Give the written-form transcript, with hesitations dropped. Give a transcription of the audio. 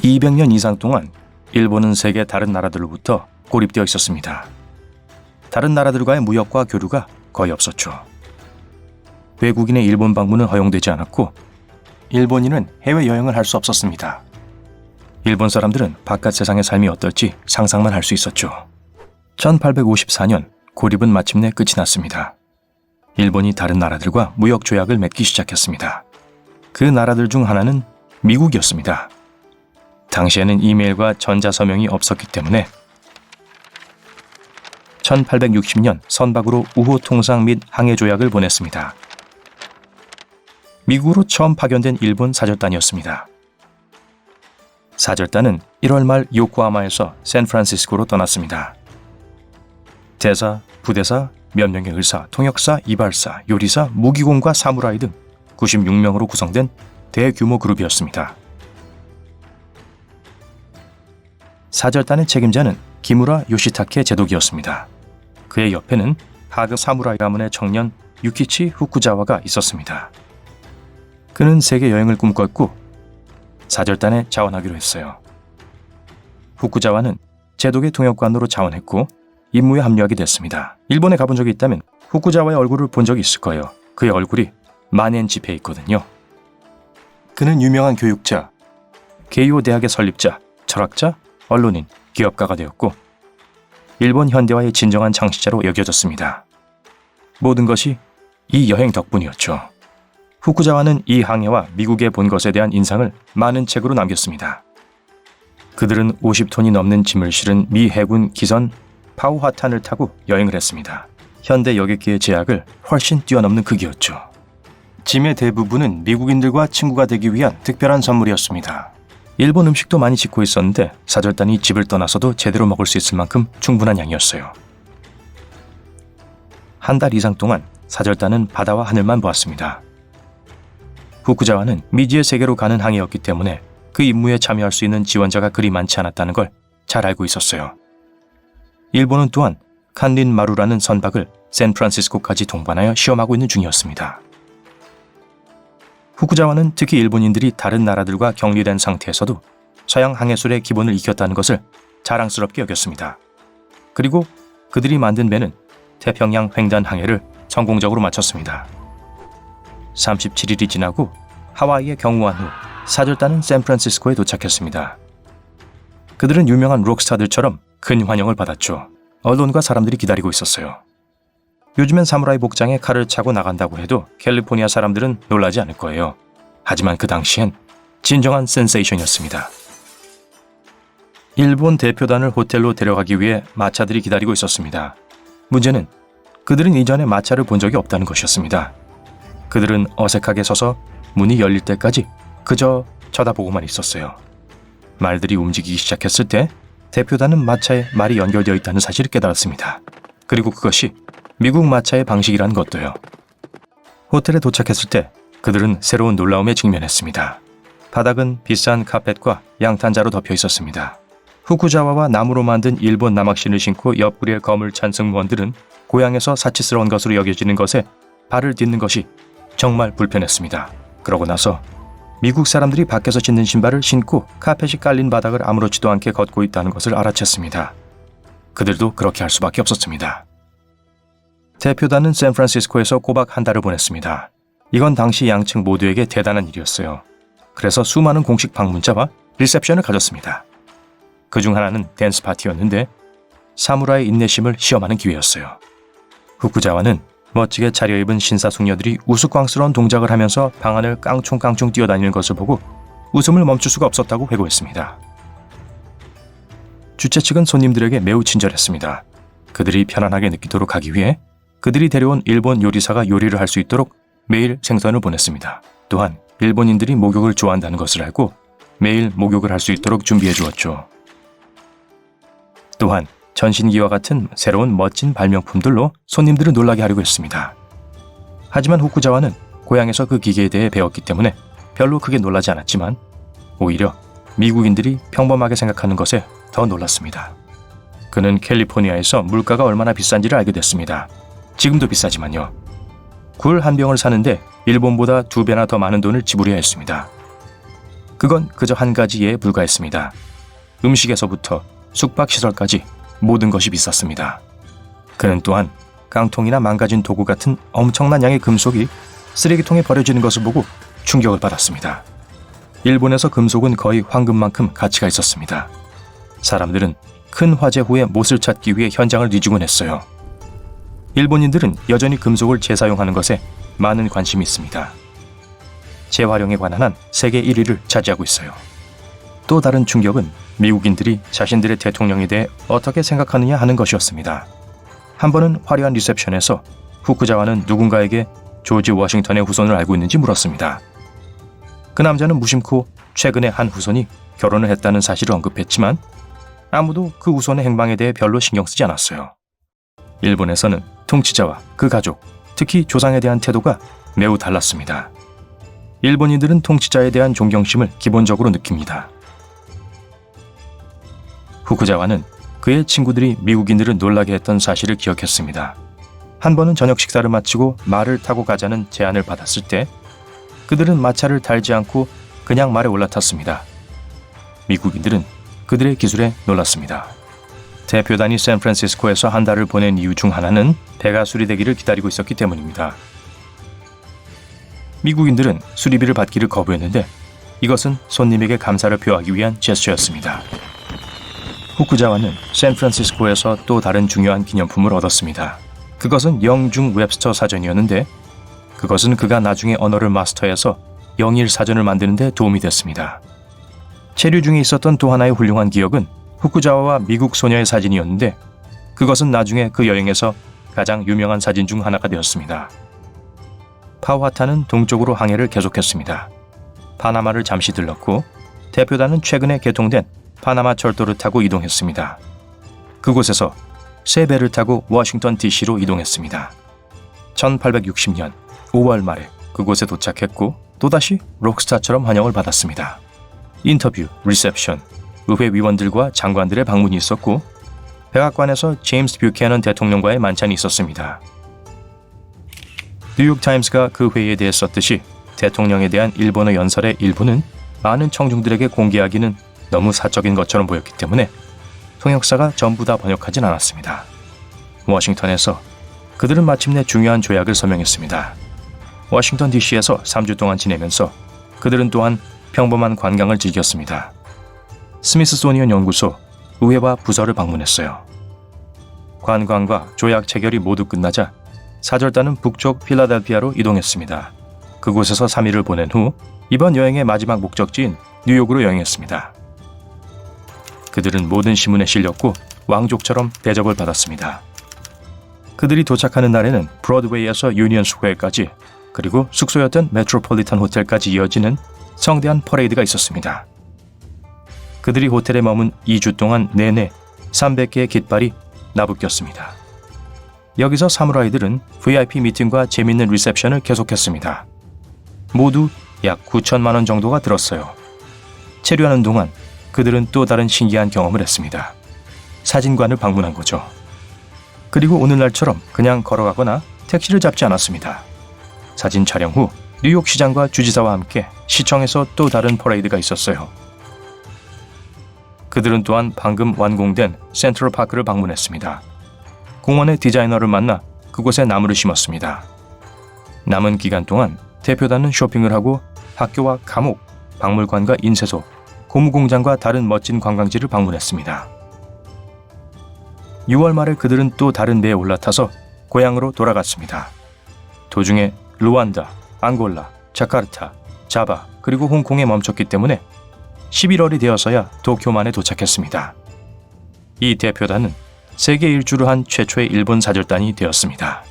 200년 이상 동안 일본은 세계 다른 나라들로부터 고립되어 있었습니다. 다른 나라들과의 무역과 교류가 거의 없었죠. 외국인의 일본 방문은 허용되지 않았고 일본인은 해외여행을 할 수 없었습니다. 일본 사람들은 바깥 세상의 삶이 어떨지 상상만 할 수 있었죠. 1854년 고립은 마침내 끝이 났습니다. 일본이 다른 나라들과 무역 조약을 맺기 시작했습니다. 그 나라들 중 하나는 미국이었습니다. 당시에는 이메일과 전자서명이 없었기 때문에 1860년 선박으로 우호 통상 및 항해 조약을 보냈습니다. 미국으로 처음 파견된 일본 사절단이었습니다. 사절단은 1월 말 요코하마에서 샌프란시스코로 떠났습니다. 대사, 부대사, 몇 명의 의사, 통역사, 이발사, 요리사, 무기공과 사무라이 등 96명으로 구성된 대규모 그룹이었습니다. 사절단의 책임자는 기무라 요시타케 제독이었습니다. 그의 옆에는 하급 사무라이 가문의 청년 유키치 후쿠자와가 있었습니다. 그는 세계 여행을 꿈꿨고 사절단에 자원하기로 했어요. 후쿠자와는 제독의 통역관으로 자원했고 임무에 합류하게 됐습니다. 일본에 가본 적이 있다면 후쿠자와의 얼굴을 본 적이 있을 거예요. 그의 얼굴이 만엔지페에 있거든요. 그는 유명한 교육자, 게이오 대학의 설립자, 철학자, 언론인, 기업가가 되었고 일본 현대화의 진정한 창시자로 여겨졌습니다. 모든 것이 이 여행 덕분이었죠. 후쿠자와는 이 항해와 미국에 본 것에 대한 인상을 많은 책으로 남겼습니다. 그들은 50톤이 넘는 짐을 실은 미 해군 기선 파우하탄을 타고 여행을 했습니다. 현대 여객기의 제약을 훨씬 뛰어넘는 크기였죠. 짐의 대부분은 미국인들과 친구가 되기 위한 특별한 선물이었습니다. 일본 음식도 많이 짓고 있었는데 사절단이 집을 떠나서도 제대로 먹을 수 있을 만큼 충분한 양이었어요. 한 달 이상 동안 사절단은 바다와 하늘만 보았습니다. 후쿠자와는 미지의 세계로 가는 항해였기 때문에 그 임무에 참여할 수 있는 지원자가 그리 많지 않았다는 걸 잘 알고 있었어요. 일본은 또한 칸린 마루라는 선박을 샌프란시스코까지 동반하여 시험하고 있는 중이었습니다. 후쿠자와는 특히 일본인들이 다른 나라들과 격리된 상태에서도 서양 항해술의 기본을 익혔다는 것을 자랑스럽게 여겼습니다. 그리고 그들이 만든 배는 태평양 횡단 항해를 성공적으로 마쳤습니다. 37일이 지나고 하와이에 경무한 후 사절단은 샌프란시스코에 도착했습니다. 그들은 유명한 록스타들처럼 큰 환영을 받았죠. 언론과 사람들이 기다리고 있었어요. 요즘엔 사무라이 복장에 칼을 차고 나간다고 해도 캘리포니아 사람들은 놀라지 않을 거예요. 하지만 그 당시엔 진정한 센세이션이었습니다. 일본 대표단을 호텔로 데려가기 위해 마차들이 기다리고 있었습니다. 문제는 그들은 이전에 마차를 본 적이 없다는 것이었습니다. 그들은 어색하게 서서 문이 열릴 때까지 그저 쳐다보고만 있었어요. 말들이 움직이기 시작했을 때 대표단은 마차에 말이 연결되어 있다는 사실을 깨달았습니다. 그리고 그것이 미국 마차의 방식이라는 것도요. 호텔에 도착했을 때 그들은 새로운 놀라움에 직면했습니다. 바닥은 비싼 카펫과 양탄자로 덮여 있었습니다. 후쿠자와와 나무로 만든 일본 남학신을 신고 옆구리에 검을 찬 승무원들은 고향에서 사치스러운 것으로 여겨지는 것에 발을 딛는 것이 정말 불편했습니다. 그러고 나서 미국 사람들이 밖에서 신는 신발을 신고 카펫이 깔린 바닥을 아무렇지도 않게 걷고 있다는 것을 알아챘습니다. 그들도 그렇게 할 수밖에 없었습니다. 대표단은 샌프란시스코에서 꼬박 한 달을 보냈습니다. 이건 당시 양측 모두에게 대단한 일이었어요. 그래서 수많은 공식 방문자와 리셉션을 가졌습니다. 그중 하나는 댄스 파티였는데 사무라이의 인내심을 시험하는 기회였어요. 후쿠자와는 멋지게 차려입은 신사숙녀들이 우스꽝스러운 동작을 하면서 방 안을 깡총깡총 뛰어다니는 것을 보고 웃음을 멈출 수가 없었다고 회고했습니다. 주최 측은 손님들에게 매우 친절했습니다. 그들이 편안하게 느끼도록 하기 위해 그들이 데려온 일본 요리사가 요리를 할 수 있도록 매일 생선을 보냈습니다. 또한 일본인들이 목욕을 좋아한다는 것을 알고 매일 목욕을 할 수 있도록 준비해 주었죠. 또한 전신기와 같은 새로운 멋진 발명품들로 손님들을 놀라게 하려고 했습니다. 하지만 후쿠자와는 고향에서 그 기계에 대해 배웠기 때문에 별로 크게 놀라지 않았지만 오히려 미국인들이 평범하게 생각하는 것에 더 놀랐습니다. 그는 캘리포니아에서 물가가 얼마나 비싼지를 알게 됐습니다. 지금도 비싸지만요. 굴 한 병을 사는데 일본보다 2배나 더 많은 돈을 지불해야 했습니다. 그건 그저 한 가지에 불과했습니다. 음식에서부터 숙박시설까지 모든 것이 비쌌습니다. 그는 또한 깡통이나 망가진 도구 같은 엄청난 양의 금속이 쓰레기통에 버려지는 것을 보고 충격을 받았습니다. 일본에서 금속은 거의 황금만큼 가치가 있었습니다. 사람들은 큰 화재 후에 못을 찾기 위해 현장을 뒤지곤 했어요. 일본인들은 여전히 금속을 재사용하는 것에 많은 관심이 있습니다. 재활용에 관한 한 세계 1위를 차지하고 있어요. 또 다른 충격은 미국인들이 자신들의 대통령에 대해 어떻게 생각하느냐 하는 것이었습니다. 한 번은 화려한 리셉션에서 후쿠자와는 누군가에게 조지 워싱턴의 후손을 알고 있는지 물었습니다. 그 남자는 무심코 최근에 한 후손이 결혼을 했다는 사실을 언급했지만 아무도 그 후손의 행방에 대해 별로 신경 쓰지 않았어요. 일본에서는 통치자와 그 가족, 특히 조상에 대한 태도가 매우 달랐습니다. 일본인들은 통치자에 대한 존경심을 기본적으로 느낍니다. 후쿠자와는 그의 친구들이 미국인들을 놀라게 했던 사실을 기억했습니다. 한 번은 저녁 식사를 마치고 말을 타고 가자는 제안을 받았을 때 그들은 마차를 달지 않고 그냥 말에 올라탔습니다. 미국인들은 그들의 기술에 놀랐습니다. 대표단이 샌프란시스코에서 한 달을 보낸 이유 중 하나는 배가 수리되기를 기다리고 있었기 때문입니다. 미국인들은 수리비를 받기를 거부했는데 이것은 손님에게 감사를 표하기 위한 제스처였습니다. 후쿠자와는 샌프란시스코에서 또 다른 중요한 기념품을 얻었습니다. 그것은 영중 웹스터 사전이었는데 그것은 그가 나중에 언어를 마스터해서 영일 사전을 만드는 데 도움이 됐습니다. 체류 중에 있었던 또 하나의 훌륭한 기억은 후쿠자와와 미국 소녀의 사진이었는데 그것은 나중에 그 여행에서 가장 유명한 사진 중 하나가 되었습니다. 파우하타는 동쪽으로 항해를 계속했습니다. 파나마를 잠시 들렀고 대표단은 최근에 개통된 파나마 철도를 타고 이동했습니다. 그곳에서 새 배를 타고 워싱턴 DC로 이동했습니다. 1860년 5월 말에 그곳에 도착했고 또다시 록스타처럼 환영을 받았습니다. 인터뷰, 리셉션, 의회 위원들과 장관들의 방문이 있었고 백악관에서 제임스 뷰캐넌 대통령과의 만찬이 있었습니다. 뉴욕타임스가 그 회의에 대해 썼듯이 대통령에 대한 일본어 연설의 일부는 많은 청중들에게 공개하기는 너무 사적인 것처럼 보였기 때문에 통역사가 전부 다 번역하진 않았습니다. 워싱턴에서 그들은 마침내 중요한 조약을 서명했습니다. 워싱턴 DC에서 3주 동안 지내면서 그들은 또한 평범한 관광을 즐겼습니다. 스미스소니언 연구소, 의회와 부서를 방문했어요. 관광과 조약 체결이 모두 끝나자 사절단은 북쪽 필라델피아로 이동했습니다. 그곳에서 3일을 보낸 후 이번 여행의 마지막 목적지인 뉴욕으로 여행했습니다. 그들은 모든 신문에 실렸고 왕족처럼 대접을 받았습니다. 그들이 도착하는 날에는 브로드웨이에서 유니언 스퀘어까지 그리고 숙소였던 메트로폴리탄 호텔까지 이어지는 성대한 퍼레이드가 있었습니다. 그들이 호텔에 머문 2주 동안 내내 300개의 깃발이 나부꼈습니다. 여기서 사무라이들은 VIP 미팅과 재밌는 리셉션을 계속했습니다. 모두 약 9천만 원 정도가 들었어요. 체류하는 동안 그들은 또 다른 신기한 경험을 했습니다. 사진관을 방문한 거죠. 그리고 오늘날처럼 그냥 걸어가거나 택시를 잡지 않았습니다. 사진 촬영 후 뉴욕 시장과 주지사와 함께 시청에서 또 다른 퍼레이드가 있었어요. 그들은 또한 방금 완공된 센트럴 파크를 방문했습니다. 공원의 디자이너를 만나 그곳에 나무를 심었습니다. 남은 기간 동안 대표단은 쇼핑을 하고 학교와 감옥, 박물관과 인쇄소, 고무공장과 다른 멋진 관광지를 방문했습니다. 6월 말에 그들은 또 다른 배에 올라타서 고향으로 돌아갔습니다. 도중에 루안다, 앙골라, 자카르타, 자바 그리고 홍콩에 멈췄기 때문에 11월이 되어서야 도쿄만에 도착했습니다. 이 대표단은 세계 일주를 한 최초의 일본 사절단이 되었습니다.